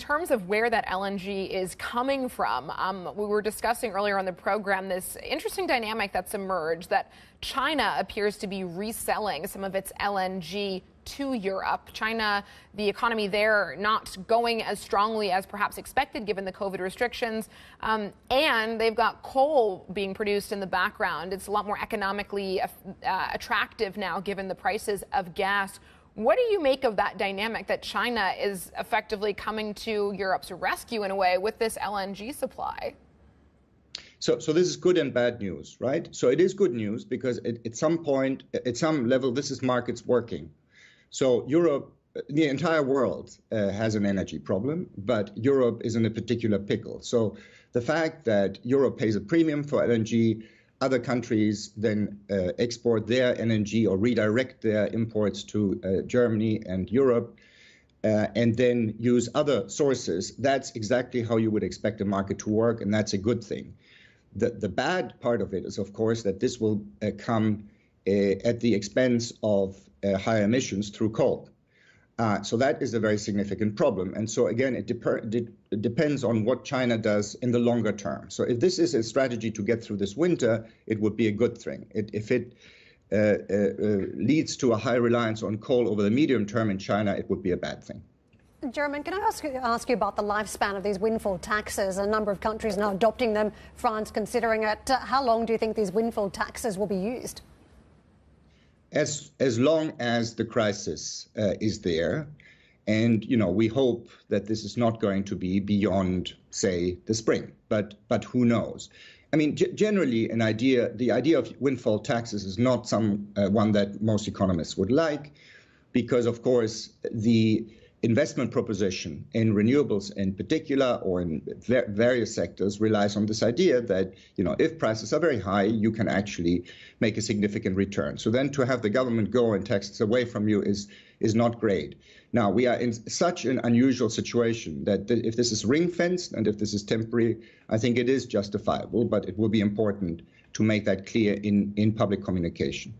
terms of where that LNG is coming from, we were discussing earlier on the program this interesting dynamic that's emerged that China appears to be reselling some of its LNG to Europe. China, the economy there not going as strongly as perhaps expected given the COVID restrictions. And they've got coal being produced in the background. It's a lot more economically attractive now given the prices of gas. What do you make of that dynamic that China is effectively coming to Europe's rescue in a way with this LNG supply? So this is good and bad news, right? So it is good news because at some point, at some level, this is markets working. So Europe, the entire world has an energy problem, but Europe is in a particular pickle. So the fact that Europe pays a premium for LNG, other countries then export their LNG or redirect their imports to Germany and Europe, and then use other sources. That's exactly how you would expect a market to work, and that's a good thing. The bad part of it is, of course, that this will come at the expense of higher emissions through coal. So that is a very significant problem. And so, again, it depends on what China does in the longer term. So if this is a strategy to get through this winter, it would be a good thing. If it leads to a high reliance on coal over the medium term in China, it would be a bad thing. Jeromin, can I ask you about the lifespan of these windfall taxes? A number of countries now adopting them, France considering it. How long do you think these windfall taxes will be used? As long as the crisis is there, and we hope that this is not going to be beyond, say, the spring. But who knows? I mean, generally, the idea of windfall taxes is not one that most economists would like, because, of course, the investment proposition in renewables in particular, or in various sectors, relies on this idea that, if prices are very high, you can actually make a significant return. So then to have the government go and tax it away from you is not great. Now, we are in such an unusual situation that if this is ring-fenced and if this is temporary, I think it is justifiable, but it will be important to make that clear in public communication.